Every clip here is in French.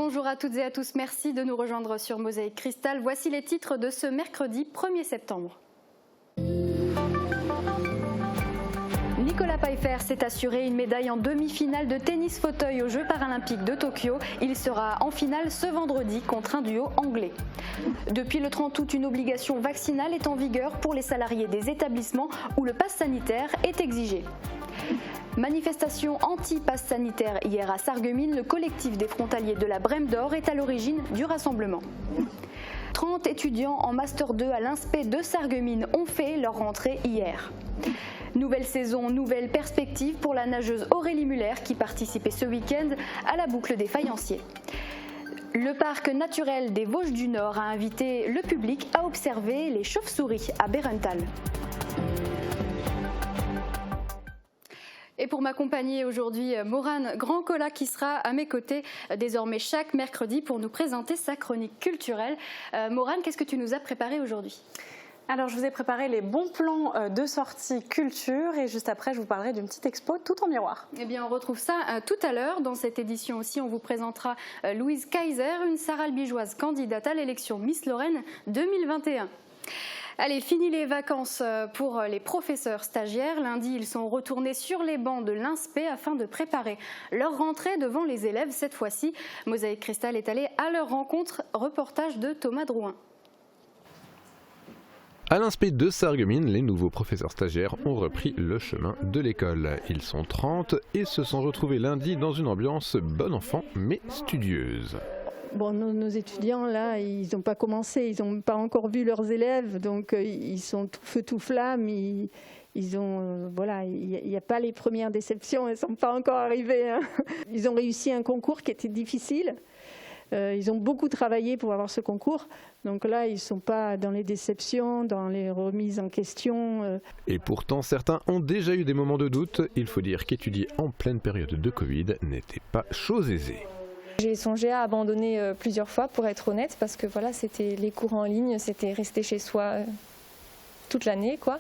Bonjour à toutes et à tous, merci de nous rejoindre sur Mosaïque Cristal. Voici les titres de ce mercredi 1er septembre. Nicolas Pfeiffer s'est assuré une médaille en demi-finale de tennis fauteuil aux Jeux paralympiques de Tokyo. Il sera en finale ce vendredi contre un duo anglais. Depuis le 30 août, une obligation vaccinale est en vigueur pour les salariés des établissements où le pass sanitaire est exigé. Manifestation anti-pass sanitaire hier à Sarreguemines, le collectif des frontaliers de la Brème d'Or est à l'origine du rassemblement. 30 étudiants en Master 2 à l'INSPE de Sarreguemines ont fait leur rentrée hier. Nouvelle saison, nouvelle perspective pour la nageuse Aurélie Muller qui participait ce week-end à la boucle des Faïenciers. Le parc naturel des Vosges du Nord a invité le public à observer les chauves-souris à Bérenthal. Et pour m'accompagner aujourd'hui, Maurane Grandcola qui sera à mes côtés désormais chaque mercredi pour nous présenter sa chronique culturelle. Maurane, qu'est-ce que tu nous as préparé aujourd'hui ? Alors, je vous ai préparé les bons plans de sortie culture et juste après, je vous parlerai d'une petite expo tout en miroir. Eh bien, on retrouve ça tout à l'heure. Dans cette édition aussi, on vous présentera Louise Kaiser, une Sarralbigeoise candidate à l'élection Miss Lorraine 2021. Allez, fini les vacances pour les professeurs stagiaires. Lundi, ils sont retournés sur les bancs de l'INSPE afin de préparer leur rentrée devant les élèves. Cette fois-ci, Mosaïque Cristal est allé à leur rencontre. Reportage de Thomas Drouin. À l'INSPE de Sarreguemines, les nouveaux professeurs stagiaires ont repris le chemin de l'école. Ils sont 30 et se sont retrouvés lundi dans une ambiance bon enfant mais studieuse. Bon, nos étudiants, là, ils n'ont pas commencé, ils n'ont pas encore vu leurs élèves, donc ils sont tout feu, tout flamme. Voilà, il n'y a pas les premières déceptions, elles ne sont pas encore arrivées. Hein. Ils ont réussi un concours qui était difficile. Ils ont beaucoup travaillé pour avoir ce concours. Donc là, ils ne sont pas dans les déceptions, dans les remises en question. Et pourtant, certains ont déjà eu des moments de doute. Il faut dire qu'étudier en pleine période de Covid n'était pas chose aisée. J'ai songé à abandonner plusieurs fois, pour être honnête, parce que voilà, c'était les cours en ligne, c'était rester chez soi toute l'année, quoi.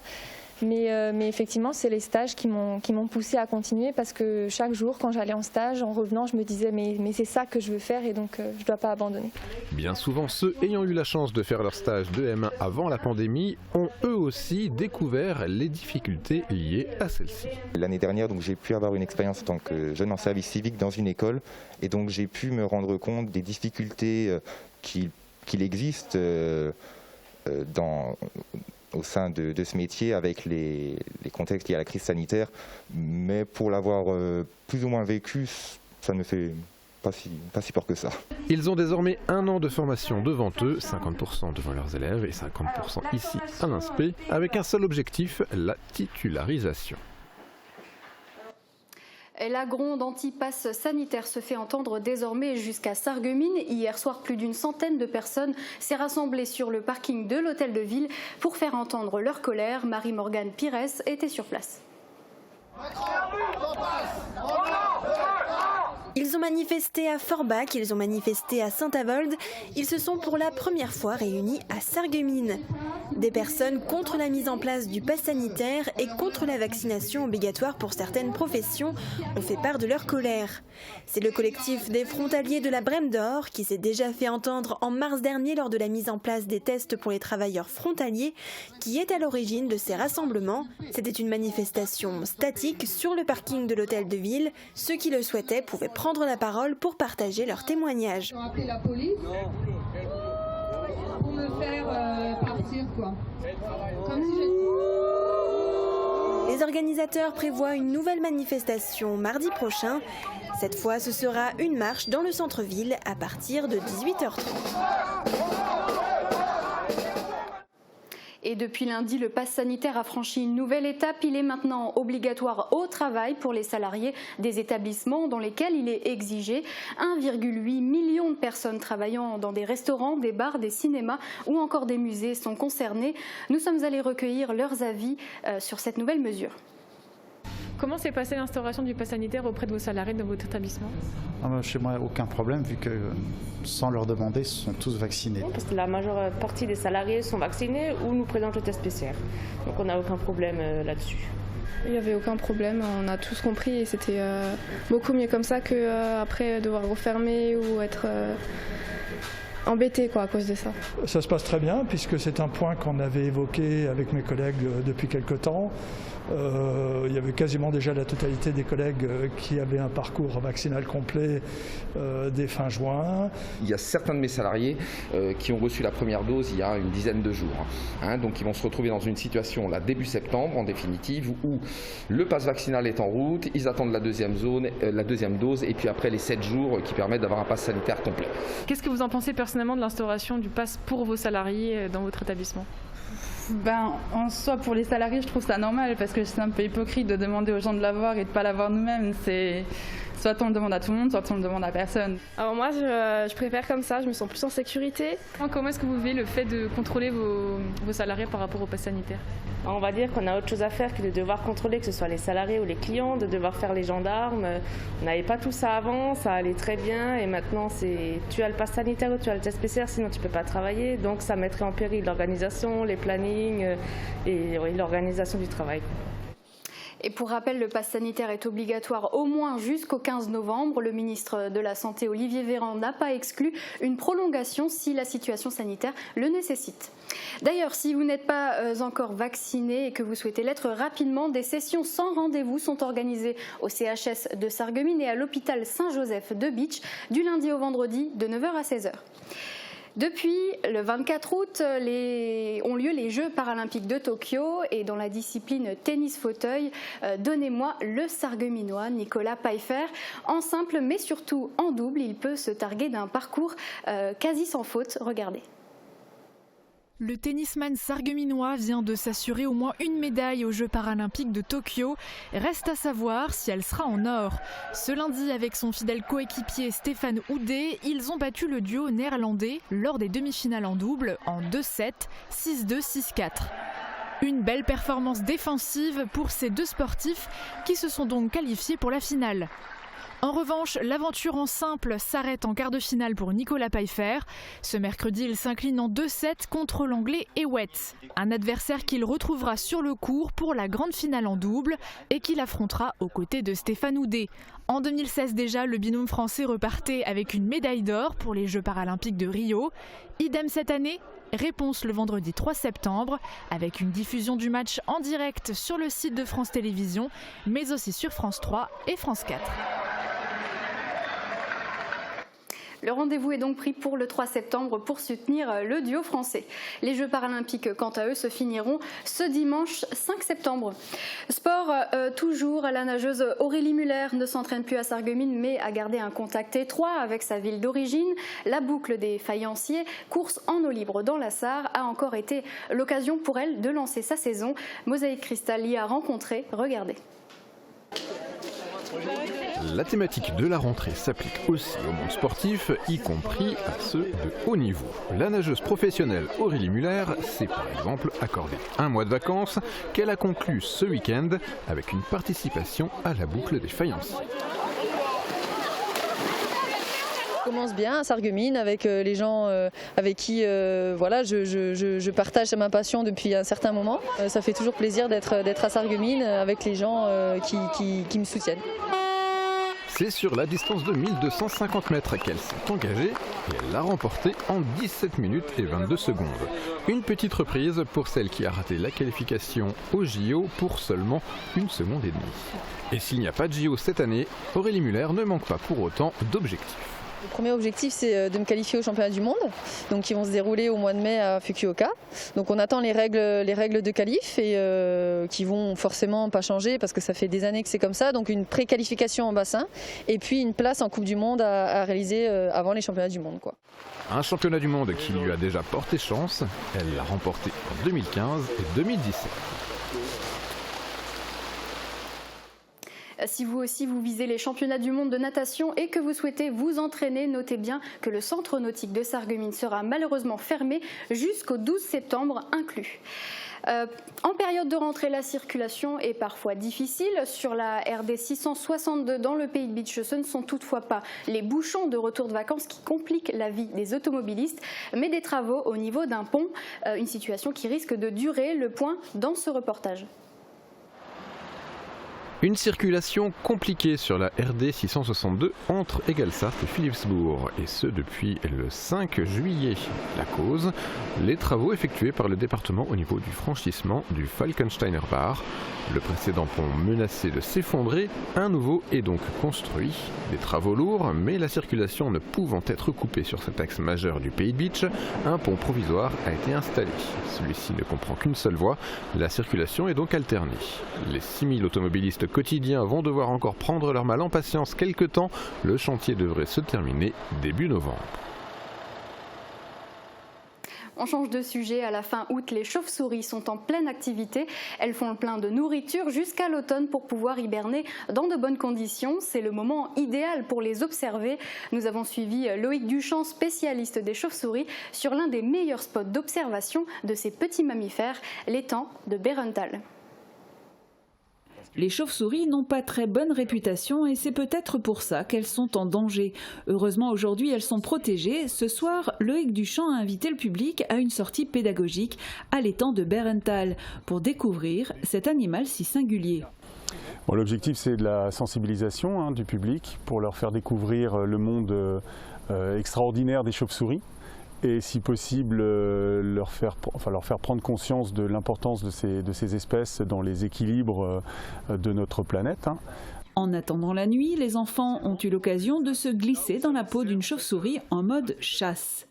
Mais effectivement, c'est les stages qui m'ont poussée à continuer, parce que chaque jour, quand j'allais en stage, en revenant, je me disais mais c'est ça que je veux faire et donc je ne dois pas abandonner. Bien souvent, ceux ayant eu la chance de faire leur stage de M1 avant la pandémie ont eux aussi découvert les difficultés liées à celle-ci. L'année dernière, donc, j'ai pu avoir une expérience en tant que jeune en service civique dans une école et donc j'ai pu me rendre compte des difficultés qu'il existe au sein de ce métier avec les contextes liés à la crise sanitaire, mais pour l'avoir plus ou moins vécu, ça ne me fait pas si peur que ça. Ils ont désormais 1 an de formation devant eux, 50% devant leurs élèves et 50% ici à l'INSPE, avec un seul objectif, la titularisation. Et la gronde anti-pass sanitaire se fait entendre désormais jusqu'à Sarreguemines. Hier soir, plus d'une centaine de personnes s'est rassemblée sur le parking de l'hôtel de ville pour faire entendre leur colère. Marie-Morgane Pires était sur place. Ils ont manifesté à Forbach, ils ont manifesté à Saint-Avold. Ils se sont pour la première fois réunis à Sarreguemines. Des personnes contre la mise en place du pass sanitaire et contre la vaccination obligatoire pour certaines professions ont fait part de leur colère. C'est le collectif des frontaliers de la Brème d'Or qui s'est déjà fait entendre en mars dernier lors de la mise en place des tests pour les travailleurs frontaliers qui est à l'origine de ces rassemblements. C'était une manifestation statique sur le parking de l'hôtel de ville. Ceux qui le souhaitaient pouvaient prendre la parole pour partager leurs témoignages. Ils ont appelé la police pour me faire partir, quoi. Comme si Les organisateurs prévoient une nouvelle manifestation mardi prochain. Cette fois, ce sera une marche dans le centre-ville à partir de 18h30. Et depuis lundi, le pass sanitaire a franchi une nouvelle étape. Il est maintenant obligatoire au travail pour les salariés des établissements dans lesquels il est exigé. 1,8 million de personnes travaillant dans des restaurants, des bars, des cinémas ou encore des musées sont concernées. Nous sommes allés recueillir leurs avis sur cette nouvelle mesure. Comment s'est passée l'instauration du pass sanitaire auprès de vos salariés dans votre établissement ? Chez moi, aucun problème, vu que sans leur demander, ils sont tous vaccinés. Parce que la majeure partie des salariés sont vaccinés ou nous présentent le test PCR. Donc on n'a aucun problème là-dessus. Il n'y avait aucun problème, on a tous compris et c'était beaucoup mieux comme ça qu'après devoir refermer ou être embêté à cause de ça. Ça se passe très bien puisque c'est un point qu'on avait évoqué avec mes collègues depuis quelque temps. Il y avait quasiment déjà la totalité des collègues qui avaient un parcours vaccinal complet dès fin juin. Il y a certains de mes salariés qui ont reçu la première dose il y a une dizaine de jours. Donc ils vont se retrouver dans une situation là, début septembre en définitive où le pass vaccinal est en route, ils attendent la deuxième dose et puis après les 7 jours qui permettent d'avoir un pass sanitaire complet. Qu'est-ce que vous en pensez personnellement de l'instauration du pass pour vos salariés dans votre établissement ? En soi, pour les salariés, je trouve ça normal parce que c'est un peu hypocrite de demander aux gens de l'avoir et de ne pas l'avoir nous-mêmes. C'est soit on le demande à tout le monde, soit on le demande à personne. Alors moi, je préfère comme ça, je me sens plus en sécurité. Comment est-ce que vous vivez le fait de contrôler vos salariés par rapport au pass sanitaire ? On va dire qu'on a autre chose à faire que de devoir contrôler, que ce soit les salariés ou les clients, de devoir faire les gendarmes. On n'avait pas tout ça avant, ça allait très bien et maintenant c'est tu as le pass sanitaire ou tu as le test PCR, sinon tu ne peux pas travailler. Donc ça mettrait en péril l'organisation, les plannings et l'organisation du travail. Et pour rappel, le pass sanitaire est obligatoire au moins jusqu'au 15 novembre. Le ministre de la Santé, Olivier Véran, n'a pas exclu une prolongation si la situation sanitaire le nécessite. D'ailleurs, si vous n'êtes pas encore vacciné et que vous souhaitez l'être rapidement, des sessions sans rendez-vous sont organisées au CHS de Sarreguemines et à l'hôpital Saint-Joseph de Bitche du lundi au vendredi de 9h à 16h. Depuis le 24 août, ont lieu les Jeux paralympiques de Tokyo et dans la discipline tennis fauteuil, donnez-moi le Sarregueminois Nicolas Pfeiffer. En simple mais surtout en double, il peut se targuer d'un parcours quasi sans faute. Regardez. Le tennisman sarregueminois vient de s'assurer au moins une médaille aux Jeux paralympiques de Tokyo. Reste à savoir si elle sera en or. Ce lundi, avec son fidèle coéquipier Stéphane Houdet, ils ont battu le duo néerlandais lors des demi-finales en double en 2-7, 6-2, 6-4. Une belle performance défensive pour ces deux sportifs qui se sont donc qualifiés pour la finale. En revanche, l'aventure en simple s'arrête en quart de finale pour Nicolas Pfeiffer. Ce mercredi, il s'incline en 2-7 contre l'anglais Hewitt. Un adversaire qu'il retrouvera sur le court pour la grande finale en double et qu'il affrontera aux côtés de Stéphane Houdet. En 2016 déjà, le binôme français repartait avec une médaille d'or pour les Jeux paralympiques de Rio. Idem cette année ? Réponse le vendredi 3 septembre avec une diffusion du match en direct sur le site de France Télévisions, mais aussi sur France 3 et France 4. Le rendez-vous est donc pris pour le 3 septembre pour soutenir le duo français. Les Jeux paralympiques, quant à eux, se finiront ce dimanche 5 septembre. Sport, toujours, la nageuse Aurélie Muller ne s'entraîne plus à Sarreguemines mais a gardé un contact étroit avec sa ville d'origine. La boucle des Faïenciers, course en eau libre dans la Sarre, a encore été l'occasion pour elle de lancer sa saison. Mosaïque Cristal l'y a rencontré. Regardez. La thématique de la rentrée s'applique aussi au monde sportif, y compris à ceux de haut niveau. La nageuse professionnelle Aurélie Muller s'est par exemple accordé un mois de vacances qu'elle a conclu ce week-end avec une participation à la boucle des Faïenciers. Je commence bien à Sarreguemines avec les gens avec qui je partage ma passion depuis un certain moment. Ça fait toujours plaisir d'être à Sarreguemines avec les gens qui me soutiennent. C'est sur la distance de 1250 mètres qu'elle s'est engagée et elle l'a remportée en 17 minutes et 22 secondes. Une petite reprise pour celle qui a raté la qualification au JO pour seulement 1 seconde et demie. Et s'il n'y a pas de JO cette année, Aurélie Muller ne manque pas pour autant d'objectifs. Le premier objectif, c'est de me qualifier aux championnats du monde, donc qui vont se dérouler au mois de mai à Fukuoka. Donc on attend les règles de qualif et qui vont forcément pas changer parce que ça fait des années que c'est comme ça. Donc une pré-qualification en bassin et puis une place en Coupe du Monde à réaliser avant les championnats du monde, quoi. Un championnat du monde qui lui a déjà porté chance. Elle l'a remporté en 2015 et 2017. Si vous aussi vous visez les championnats du monde de natation et que vous souhaitez vous entraîner, notez bien que le centre nautique de Sarreguemines sera malheureusement fermé jusqu'au 12 septembre inclus. En période de rentrée, la circulation est parfois difficile. Sur la RD 662 dans le pays de Bitche, ce ne sont toutefois pas les bouchons de retour de vacances qui compliquent la vie des automobilistes, mais des travaux au niveau d'un pont, une situation qui risque de durer. Le point dans ce reportage. Une circulation compliquée sur la RD 662 entre Egalsart et Philipsbourg, et ce depuis le 5 juillet. La cause, les travaux effectués par le département au niveau du franchissement du Falkensteiner Bar. Le précédent pont menaçait de s'effondrer, un nouveau est donc construit. Des travaux lourds, mais la circulation ne pouvant être coupée sur cet axe majeur du Pays de Bitche, un pont provisoire a été installé. Celui-ci ne comprend qu'une seule voie, la circulation est donc alternée. Les 6000 automobilistes quotidiens vont devoir encore prendre leur mal en patience quelque temps. Le chantier devrait se terminer début novembre. On change de sujet. À la fin août, les chauves-souris sont en pleine activité. Elles font le plein de nourriture jusqu'à l'automne pour pouvoir hiberner dans de bonnes conditions. C'est le moment idéal pour les observer. Nous avons suivi Loïc Duchamp, spécialiste des chauves-souris, sur l'un des meilleurs spots d'observation de ces petits mammifères, l'étang de Bérenthal. Les chauves-souris n'ont pas très bonne réputation et c'est peut-être pour ça qu'elles sont en danger. Heureusement, aujourd'hui, elles sont protégées. Ce soir, Loïc Duchamp a invité le public à une sortie pédagogique à l'étang de Bérenthal pour découvrir cet animal si singulier. Bon, l'objectif, c'est de la sensibilisation du public pour leur faire découvrir le monde extraordinaire des chauves-souris. Et si possible, leur faire prendre conscience de l'importance de ces espèces dans les équilibres de notre planète. En attendant la nuit, les enfants ont eu l'occasion de se glisser dans la peau d'une chauve-souris en mode chasse.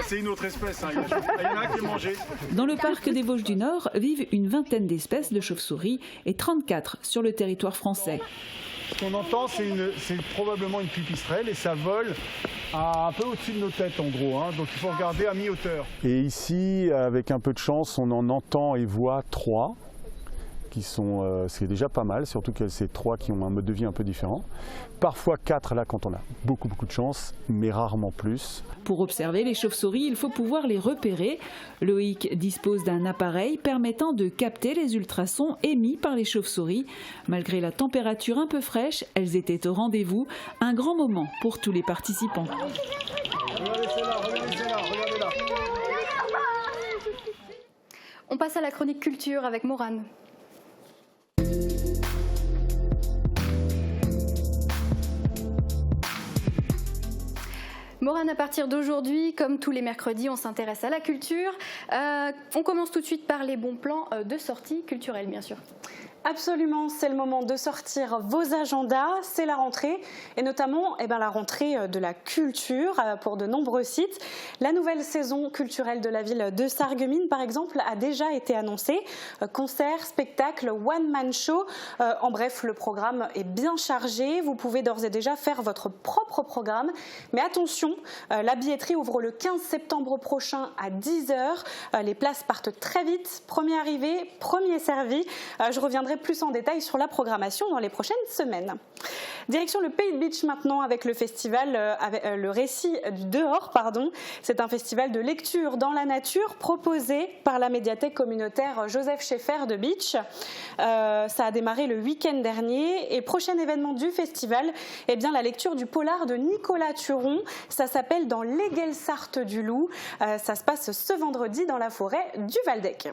C'est une autre espèce, il y en a qui est mangé. Dans le parc des Vosges du Nord vivent une vingtaine d'espèces de chauves-souris et 34 sur le territoire français. Ce qu'on entend, c'est probablement une pipistrelle et ça vole un peu au-dessus de nos têtes en gros, donc il faut regarder à mi-hauteur. Et ici, avec un peu de chance, on en entend et voit 3. C'est déjà pas mal, surtout que c'est 3 qui ont un mode de vie un peu différent. Parfois 4 là quand on a beaucoup de chance, mais rarement plus. Pour observer les chauves-souris, il faut pouvoir les repérer. Loïc dispose d'un appareil permettant de capter les ultrasons émis par les chauves-souris. Malgré la température un peu fraîche, elles étaient au rendez-vous. Un grand moment pour tous les participants. Regardez là. On passe à la chronique culture avec Morane. Morane, à partir d'aujourd'hui, comme tous les mercredis, on s'intéresse à la culture. On commence tout de suite par les bons plans de sortie culturelle, bien sûr. Absolument, c'est le moment de sortir vos agendas, c'est la rentrée et notamment la rentrée de la culture pour de nombreux sites. La nouvelle saison culturelle de la ville de Sarreguemines, par exemple, a déjà été annoncée. Concerts, spectacles, one-man show, en bref, le programme est bien chargé. Vous pouvez d'ores et déjà faire votre propre programme. Mais attention, la billetterie ouvre le 15 septembre prochain à 10h. Les places partent très vite. Premier arrivé, premier servi. Je reviendrai plus en détail sur la programmation dans les prochaines semaines. Direction le Pays de Bitche maintenant avec le festival le récit du dehors. C'est un festival de lecture dans la nature proposé par la médiathèque communautaire Joseph Schaeffer de Bitche. Ça a démarré le week-end dernier et prochain événement du festival, la lecture du polar de Nicolas Turon. Ça s'appelle Dans l'Egalsart du Loup. Ça se passe ce vendredi dans la forêt du Valdec.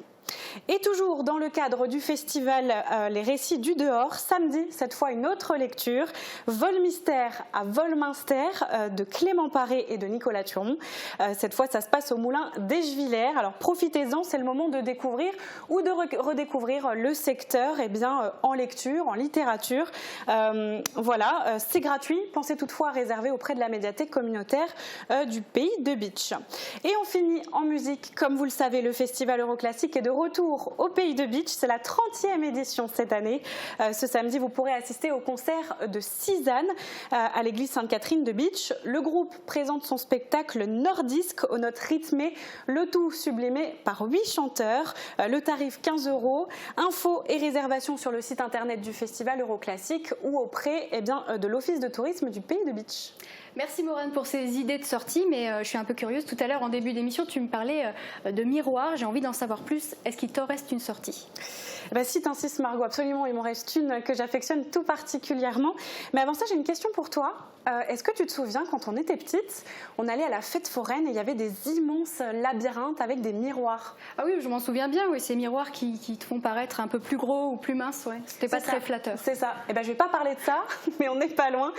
Et toujours dans le cadre du festival Les Récits du Dehors, samedi, cette fois une autre lecture, Vol mystère à Volminster de Clément Paré et de Nicolas Turon. Cette fois, ça se passe au moulin d'Eschvillers. Alors profitez-en, c'est le moment de découvrir ou de redécouvrir le secteur en lecture, en littérature. C'est gratuit. Pensez toutefois à réserver auprès de la médiathèque communautaire du Pays de Bitche. Et on finit en musique. Comme vous le savez, le festival Euroclassique est de retour au Pays de Bitche. C'est la 30e édition cette année. Ce samedi, vous pourrez assister au concert de Cézanne à l'église Sainte-Catherine de Bitche. Le groupe présente son spectacle Nordisque aux notes rythmées, le tout sublimé par 8 chanteurs. Le tarif 15 €. Infos et réservations sur le site internet du festival Euroclassique ou auprès de l'Office de tourisme du Pays de Bitche. Merci Maureen pour ces idées de sortie, mais je suis un peu curieuse. Tout à l'heure, en début d'émission, tu me parlais de miroir. J'ai envie d'en savoir plus. Est-ce qu'il t'en reste une sortie ? Si tu insistes, Margot, absolument, il m'en reste une que j'affectionne tout particulièrement. Mais avant ça, j'ai une question pour toi. Est-ce que tu te souviens, quand on était petite, on allait à la fête foraine et il y avait des immenses labyrinthes avec des miroirs? Ah oui, je m'en souviens bien, oui, ces miroirs qui te font paraître un peu plus gros ou plus minces, ouais. C'était pas très flatteur. C'est ça. Je vais pas parler de ça, mais on n'est pas loin.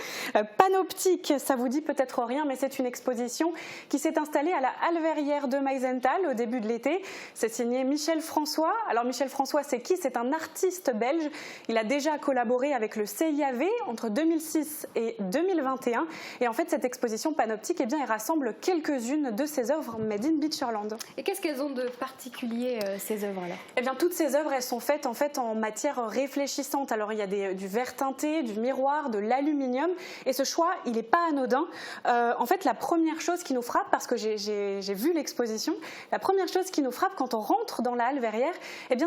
Panoptique, ça vous dit peut-être rien, mais c'est une exposition qui s'est installée à la Halle Verrière de Meisenthal au début de l'été. C'est signé Michel François. Alors Michel François, c'est qui? C'est un artiste belge. Il a déjà collaboré avec le CIAV entre 2006 et 2021. Et en fait, cette exposition Panoptique, elle rassemble quelques-unes de ses œuvres made in Beacherland. Et qu'est-ce qu'elles ont de particulier, ces œuvres-là? Toutes ces œuvres, elles sont faites en matière réfléchissante. Alors, il y a du verre teinté, du miroir, de l'aluminium. Et ce choix, il n'est pas anodin. En fait, la première chose qui nous frappe, parce que j'ai vu l'exposition, la première chose qui nous frappe quand on rentre dans la Halle Verrière,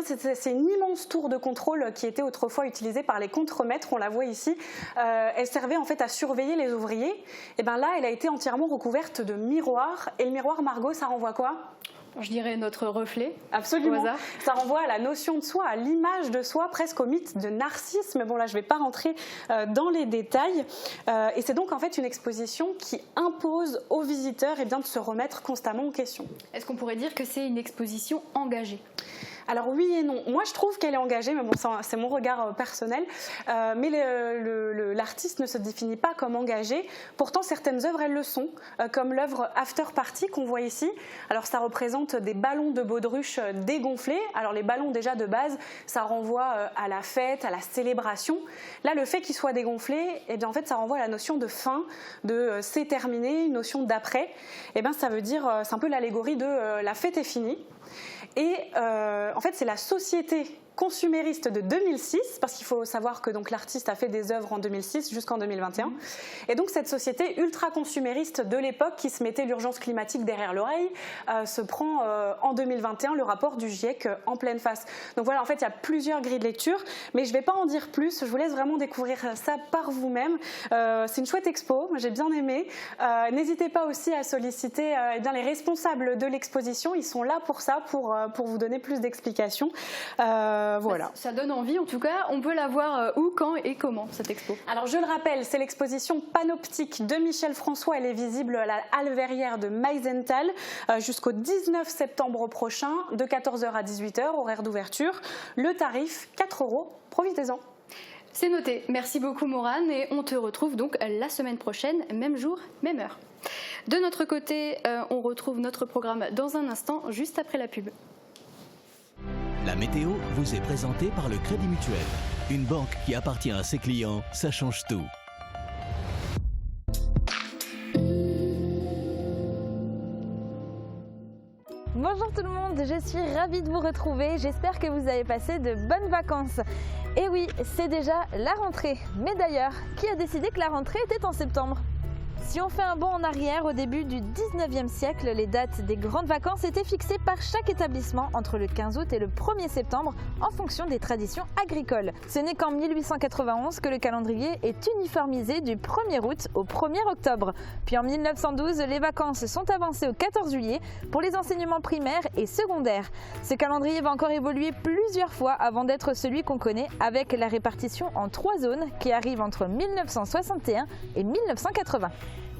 c'est une immense tour de contrôle qui était autrefois utilisée par les contremaîtres. On la voit ici. Elle servait en fait à surveiller les ouvriers. Là, elle a été entièrement recouverte de miroirs. Et le miroir, Margot, ça renvoie quoi? Je dirais notre reflet. Absolument. Ça renvoie à la notion de soi, à l'image de soi, presque au mythe de Narcisse. Mais bon, là, je ne vais pas rentrer dans les détails. Et c'est donc en fait une exposition qui impose aux visiteurs de se remettre constamment en question. Est-ce qu'on pourrait dire que c'est une exposition engagée? Alors oui et non. Moi, je trouve qu'elle est engagée, mais bon, c'est mon regard personnel. Mais l'artiste ne se définit pas comme engagé. Pourtant, certaines œuvres, elles le sont, comme l'œuvre After Party qu'on voit ici. Alors, ça représente des ballons de baudruche dégonflés. Alors, les ballons, déjà de base, ça renvoie à la fête, à la célébration. Là, le fait qu'ils soient dégonflés, en fait, ça renvoie à la notion de fin, de c'est terminé, une notion d'après. Ça veut dire, c'est un peu l'allégorie de la fête est finie. Et en fait, c'est la société consumériste de 2006, parce qu'il faut savoir que donc l'artiste a fait des œuvres en 2006 jusqu'en 2021. Et donc cette société ultra consumériste de l'époque qui se mettait l'urgence climatique derrière l'oreille se prend en 2021 le rapport du GIEC en pleine face. Donc voilà, en fait, il y a plusieurs grilles de lecture, mais je ne vais pas en dire plus. Je vous laisse vraiment découvrir ça par vous-même. C'est une chouette expo, j'ai bien aimé. N'hésitez pas aussi à solliciter les responsables de l'exposition. Ils sont là pour ça, pour vous donner plus d'explications. Voilà. Ça donne envie, en tout cas. On peut la voir où, quand et comment, cette expo? Alors, je le rappelle, c'est l'exposition Panoptique de Michel François. Elle est visible à la Halle Verrière de Meisenthal jusqu'au 19 septembre prochain, de 14h à 18h, horaire d'ouverture. Le tarif, 4 €. Profitez-en. C'est noté. Merci beaucoup, Maureen. Et on te retrouve donc la semaine prochaine, même jour, même heure. De notre côté, on retrouve notre programme dans un instant, juste après la pub. La météo vous est présentée par le Crédit Mutuel. Une banque qui appartient à ses clients, ça change tout. Bonjour tout le monde, je suis ravie de vous retrouver. J'espère que vous avez passé de bonnes vacances. Et oui, c'est déjà la rentrée. Mais d'ailleurs, qui a décidé que la rentrée était en septembre ? Si on fait un bond en arrière, au début du 19e siècle, les dates des grandes vacances étaient fixées par chaque établissement entre le 15 août et le 1er septembre en fonction des traditions agricoles. Ce n'est qu'en 1891 que le calendrier est uniformisé du 1er août au 1er octobre. Puis en 1912, les vacances sont avancées au 14 juillet pour les enseignements primaires et secondaires. Ce calendrier va encore évoluer plusieurs fois avant d'être celui qu'on connaît avec la répartition en 3 zones qui arrive entre 1961 et 1980.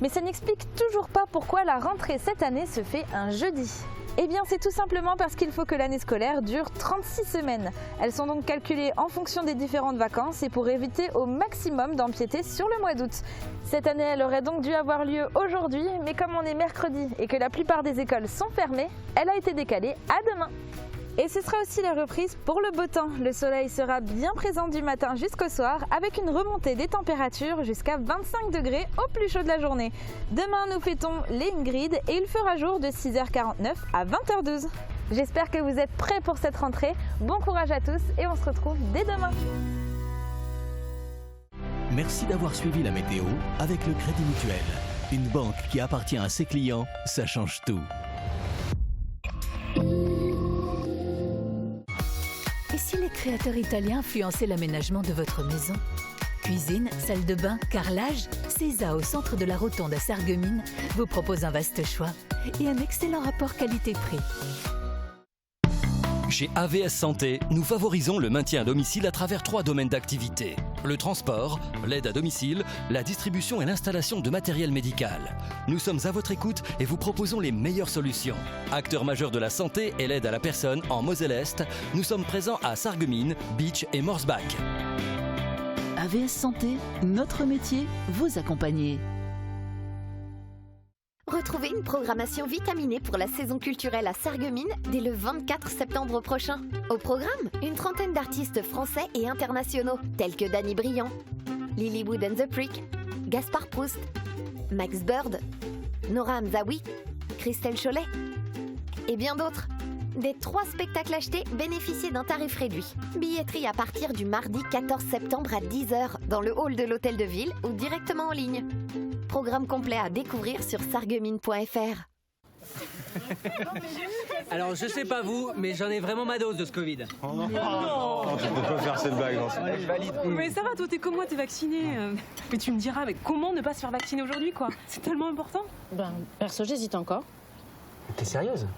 Mais ça n'explique toujours pas pourquoi la rentrée cette année se fait un jeudi. Eh bien, c'est tout simplement parce qu'il faut que l'année scolaire dure 36 semaines. Elles sont donc calculées en fonction des différentes vacances et pour éviter au maximum d'empiéter sur le mois d'août. Cette année, elle aurait donc dû avoir lieu aujourd'hui, mais comme on est mercredi et que la plupart des écoles sont fermées, elle a été décalée à demain. Et ce sera aussi la reprise pour le beau temps. Le soleil sera bien présent du matin jusqu'au soir avec une remontée des températures jusqu'à 25 degrés au plus chaud de la journée. Demain, nous fêtons les Ingrid et il fera jour de 6h49 à 20h12. J'espère que vous êtes prêts pour cette rentrée. Bon courage à tous et on se retrouve dès demain. Merci d'avoir suivi la météo avec le Crédit Mutuel. Une banque qui appartient à ses clients, ça change tout. Et si les créateurs italiens influençaient l'aménagement de votre maison ? Cuisine, salle de bain, carrelage, Cesa au centre de la Rotonde à Sarreguemines vous propose un vaste choix et un excellent rapport qualité-prix. Chez AVS Santé, nous favorisons le maintien à domicile à travers 3 domaines d'activité. Le transport, l'aide à domicile, la distribution et l'installation de matériel médical. Nous sommes à votre écoute et vous proposons les meilleures solutions. Acteur majeur de la santé et l'aide à la personne en Moselle-Est, nous sommes présents à Sarreguemines, Beach et Morsbach. AVS Santé, notre métier, vous accompagner. Retrouvez une programmation vitaminée pour la saison culturelle à Sarreguemines dès le 24 septembre prochain. Au programme, une trentaine d'artistes français et internationaux tels que Danny Briand, Lilywood and the Prick, Gaspard Proust, Max Bird, Nora Hamzaoui, Christelle Chollet et bien d'autres. Des 3 spectacles achetés, bénéficiez d'un tarif réduit. Billetterie à partir du mardi 14 septembre à 10h dans le hall de l'Hôtel de Ville ou directement en ligne. Programme complet à découvrir sur sarreguemines.fr. Alors je sais pas vous, mais j'en ai vraiment ma dose de ce Covid. Oh non, tu peux pas faire cette blague. Mais ça va, toi t'es comme moi, t'es vacciné. Mais tu me diras, mais comment ne pas se faire vacciner aujourd'hui quoi? C'est tellement important. Perso j'hésite encore. T'es sérieuse?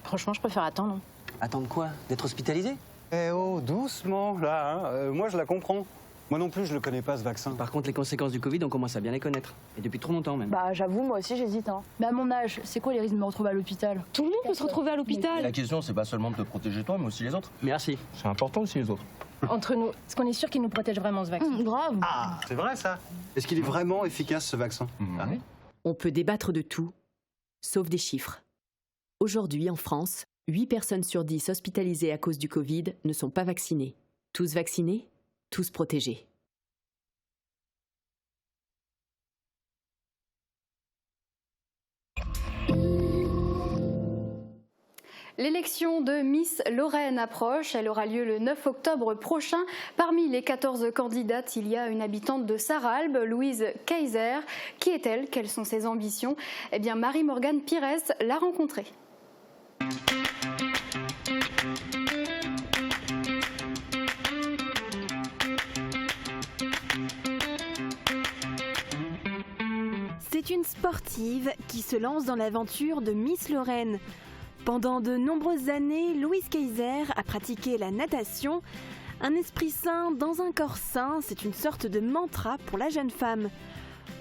Franchement je préfère attendre. Attendre quoi? D'être hospitalisé? Eh oh, doucement là, hein. Moi je la comprends. Moi non plus je le connais pas ce vaccin. Par contre les conséquences du Covid on commence à bien les connaître. Et depuis trop longtemps même. Bah j'avoue moi aussi j'hésite. Mais à mon âge, c'est quoi les risques de me retrouver à l'hôpital? Tout le monde peut se retrouver à l'hôpital. La question c'est pas seulement de te protéger toi mais aussi les autres. Merci. C'est important aussi les autres. Entre nous, est-ce qu'on est sûr qu'il nous protège vraiment ce vaccin? Grave. Ah, c'est vrai ça. Est-ce qu'il est vraiment efficace ce vaccin? On peut débattre de tout, sauf des chiffres. Aujourd'hui en France, 8 personnes sur 10 hospitalisées à cause du Covid ne sont pas vaccinées. Tous vaccinés, tous protégés. L'élection de Miss Lorraine approche. Elle aura lieu le 9 octobre prochain. Parmi les 14 candidates, il y a une habitante de Sarralbe, Louise Kaiser. Qui est-elle? Quelles sont ses ambitions? Eh bien, Marie-Morgane Pires l'a rencontrée. C'est une sportive qui se lance dans l'aventure de Miss Lorraine. Pendant de nombreuses années, Louise Kaiser a pratiqué la natation. Un esprit sain dans un corps sain, c'est une sorte de mantra pour la jeune femme.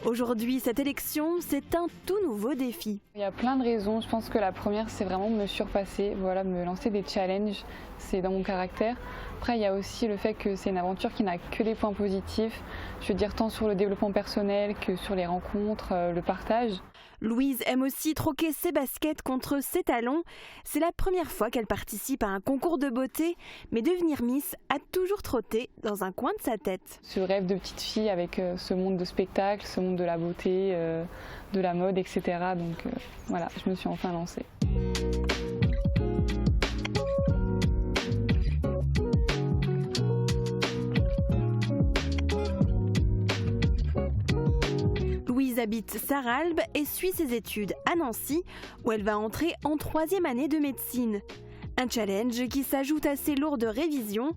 Aujourd'hui, cette élection, c'est un tout nouveau défi. Il y a plein de raisons. Je pense que la première, c'est vraiment me surpasser, me lancer des challenges. C'est dans mon caractère. Après, il y a aussi le fait que c'est une aventure qui n'a que des points positifs. Je veux dire, tant sur le développement personnel que sur les rencontres, le partage. Louise aime aussi troquer ses baskets contre ses talons. C'est la première fois qu'elle participe à un concours de beauté, mais devenir Miss a toujours trotté dans un coin de sa tête. Ce rêve de petite fille avec ce monde de spectacle, ce monde de la beauté, de la mode, etc. Donc voilà, je me suis enfin lancée. Louise habite Sarralbe et suit ses études à Nancy, où elle va entrer en 3e année de médecine. Un challenge qui s'ajoute à ses lourdes révisions.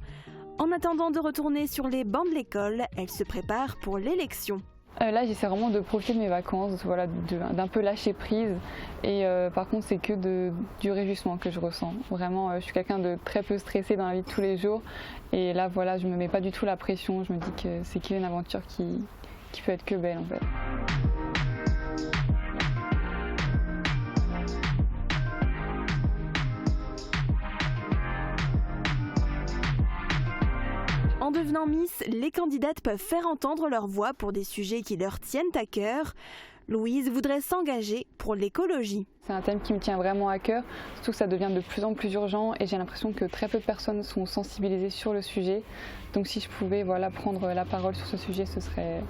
En attendant de retourner sur les bancs de l'école, elle se prépare pour l'élection. Là, j'essaie vraiment de profiter de mes vacances, d'un peu lâcher prise. Et par contre, c'est que du réjouissement que je ressens. Vraiment, je suis quelqu'un de très peu stressé dans la vie de tous les jours. Et là, voilà, je ne me mets pas du tout la pression. Je me dis que c'est qu'une aventure qui peut être que belle en fait. En devenant Miss, les candidates peuvent faire entendre leur voix pour des sujets qui leur tiennent à cœur. Louise voudrait s'engager pour l'écologie. C'est un thème qui me tient vraiment à cœur, surtout que ça devient de plus en plus urgent et j'ai l'impression que très peu de personnes sont sensibilisées sur le sujet. Donc si je pouvais prendre la parole sur ce sujet, ce serait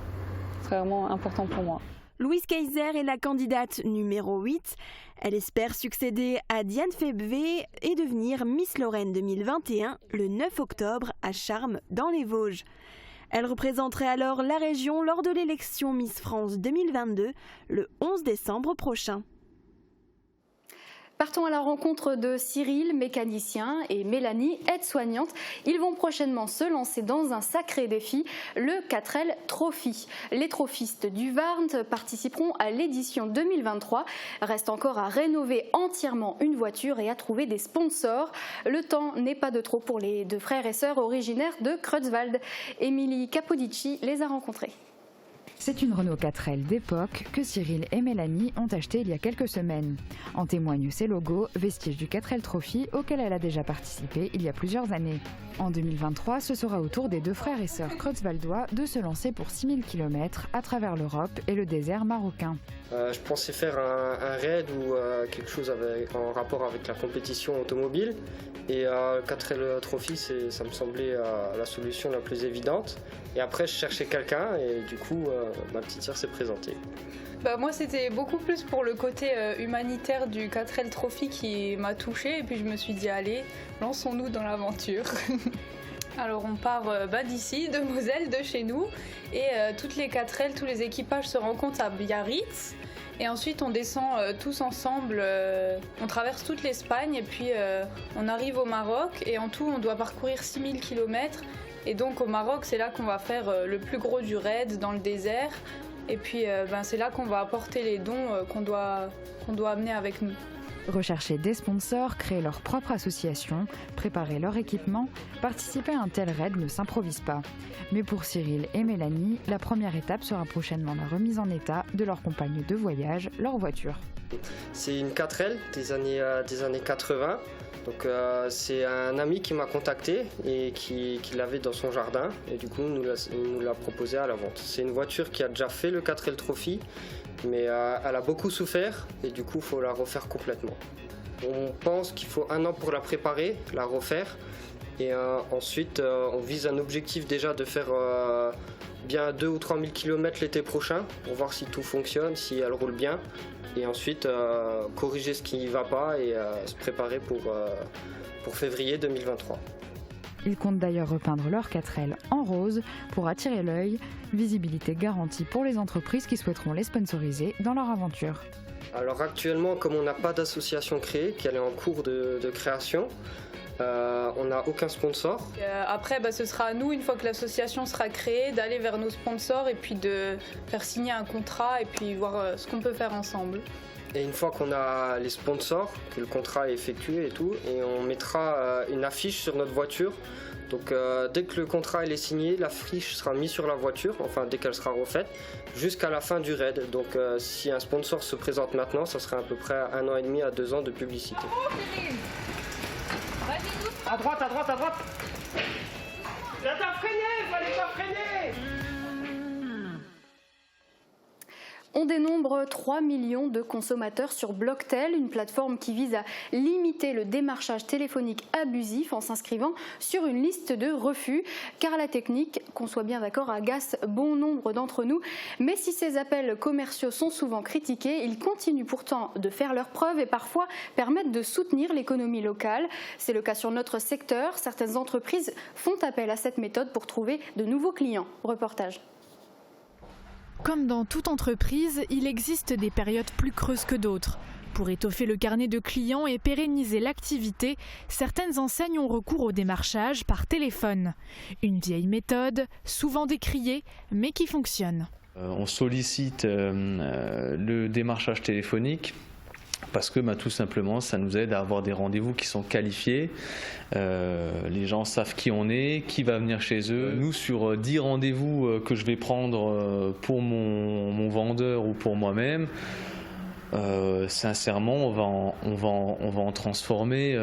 vraiment important pour moi. Louise Kaiser est la candidate numéro 8. Elle espère succéder à Diane Febvre et devenir Miss Lorraine 2021 le 9 octobre à Charmes dans les Vosges. Elle représenterait alors la région lors de l'élection Miss France 2022 le 11 décembre prochain. Partons à la rencontre de Cyril, mécanicien, et Mélanie, aide-soignante. Ils vont prochainement se lancer dans un sacré défi, le 4L Trophy. Les trophistes du Varnt participeront à l'édition 2023. Reste encore à rénover entièrement une voiture et à trouver des sponsors. Le temps n'est pas de trop pour les deux frères et sœurs originaires de Creutzwald. Émilie Capodici les a rencontrés. C'est une Renault 4L d'époque que Cyril et Mélanie ont achetée il y a quelques semaines. En témoignent ses logos, vestiges du 4L Trophy auquel elle a déjà participé il y a plusieurs années. En 2023, ce sera au tour des deux frères et sœurs creutzwaldois de se lancer pour 6000 km à travers l'Europe et le désert marocain. Je pensais faire un raid ou quelque chose en rapport avec la compétition automobile. Et 4L Trophy, ça me semblait la solution la plus évidente. Et après, je cherchais quelqu'un et du coup, ma petite sœur s'est présentée. Moi, c'était beaucoup plus pour le côté humanitaire du 4L Trophy qui m'a touchée. Et puis, je me suis dit, allez, lançons-nous dans l'aventure. Alors, on part d'ici, de Moselle, de chez nous. Et toutes les 4L, tous les équipages se rencontrent à Biarritz. Et ensuite, on descend tous ensemble, on traverse toute l'Espagne et puis on arrive au Maroc. Et en tout, on doit parcourir 6000 km. Et donc au Maroc, c'est là qu'on va faire le plus gros du raid dans le désert. Et puis c'est là qu'on va apporter les dons qu'on doit amener avec nous. Rechercher des sponsors, créer leur propre association, préparer leur équipement, participer à un tel raid ne s'improvise pas. Mais pour Cyril et Mélanie, la première étape sera prochainement la remise en état de leur compagne de voyage, leur voiture. C'est une 4L des années 80. Donc c'est un ami qui m'a contacté et qui l'avait dans son jardin et du coup nous l'a proposé à la vente. C'est une voiture qui a déjà fait le 4L Trophy, mais elle a beaucoup souffert et du coup il faut la refaire complètement. On pense qu'il faut 1 an pour la préparer, la refaire et ensuite on vise un objectif déjà de faire bien 2 ou 3 000 km l'été prochain pour voir si tout fonctionne, si elle roule bien. Et ensuite corriger ce qui ne va pas et se préparer pour février 2023. Ils comptent d'ailleurs repeindre leur 4L en rose pour attirer l'œil, visibilité garantie pour les entreprises qui souhaiteront les sponsoriser dans leur aventure. Alors actuellement, comme on n'a pas d'association créée, qu'elle est en cours de création, on n'a aucun sponsor. Après, ce sera à nous, une fois que l'association sera créée, d'aller vers nos sponsors et puis de faire signer un contrat et puis voir ce qu'on peut faire ensemble. Et une fois qu'on a les sponsors, que le contrat est effectué et tout, et on mettra une affiche sur notre voiture. Donc dès que le contrat est signé, l'affiche sera mise sur la voiture, enfin dès qu'elle sera refaite, jusqu'à la fin du raid. Donc si un sponsor se présente maintenant, ça serait à peu près 1 an et demi à 2 ans de publicité. À droite, à droite, à droite. Là, t'as freiné, fallait pas freiner. On dénombre 3 millions de consommateurs sur Blocktel, une plateforme qui vise à limiter le démarchage téléphonique abusif en s'inscrivant sur une liste de refus. Car la technique, qu'on soit bien d'accord, agace bon nombre d'entre nous. Mais si ces appels commerciaux sont souvent critiqués, ils continuent pourtant de faire leurs preuves et parfois permettent de soutenir l'économie locale. C'est le cas sur notre secteur. Certaines entreprises font appel à cette méthode pour trouver de nouveaux clients. Reportage. Comme dans toute entreprise, il existe des périodes plus creuses que d'autres. Pour étoffer le carnet de clients et pérenniser l'activité, certaines enseignes ont recours au démarchage par téléphone. Une vieille méthode, souvent décriée, mais qui fonctionne. On sollicite le démarchage téléphonique parce que tout simplement ça nous aide à avoir des rendez-vous qui sont qualifiés. Les gens savent qui on est, qui va venir chez eux. Nous, sur 10 rendez-vous que je vais prendre pour mon vendeur ou pour moi-même, sincèrement on va en transformer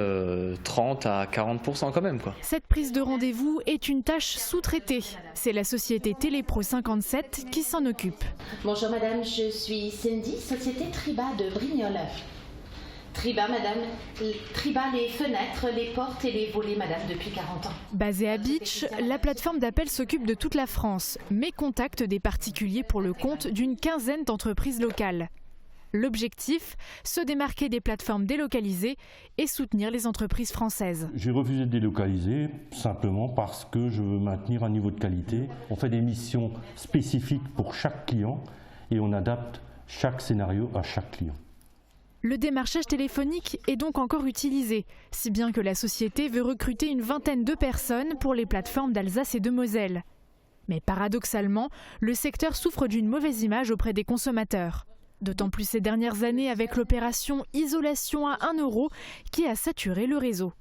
30 à 40% quand même, quoi. Cette prise de rendez-vous est une tâche sous-traitée. C'est la société Télépro 57 qui s'en occupe. Bonjour madame, je suis Cindy, société Triba de Brignoles. Triba, madame. Triba, les fenêtres, les portes et les volets, madame, depuis 40 ans. Basée à Beach, la plateforme d'appel s'occupe de toute la France, mais contacte des particuliers pour le compte d'une quinzaine d'entreprises locales. L'objectif, se démarquer des plateformes délocalisées et soutenir les entreprises françaises. J'ai refusé de délocaliser simplement parce que je veux maintenir un niveau de qualité. On fait des missions spécifiques pour chaque client et on adapte chaque scénario à chaque client. Le démarchage téléphonique est donc encore utilisé, si bien que la société veut recruter une vingtaine de personnes pour les plateformes d'Alsace et de Moselle. Mais paradoxalement, le secteur souffre d'une mauvaise image auprès des consommateurs. D'autant plus ces dernières années avec l'opération Isolation à 1 € qui a saturé le réseau.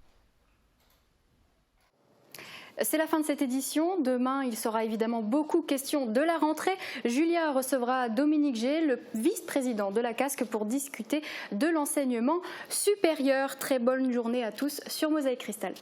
C'est la fin de cette édition. Demain, il sera évidemment beaucoup question de la rentrée. Julia recevra Dominique G, le vice-président de la Casque, pour discuter de l'enseignement supérieur. Très bonne journée à tous sur Mosaïque Cristal.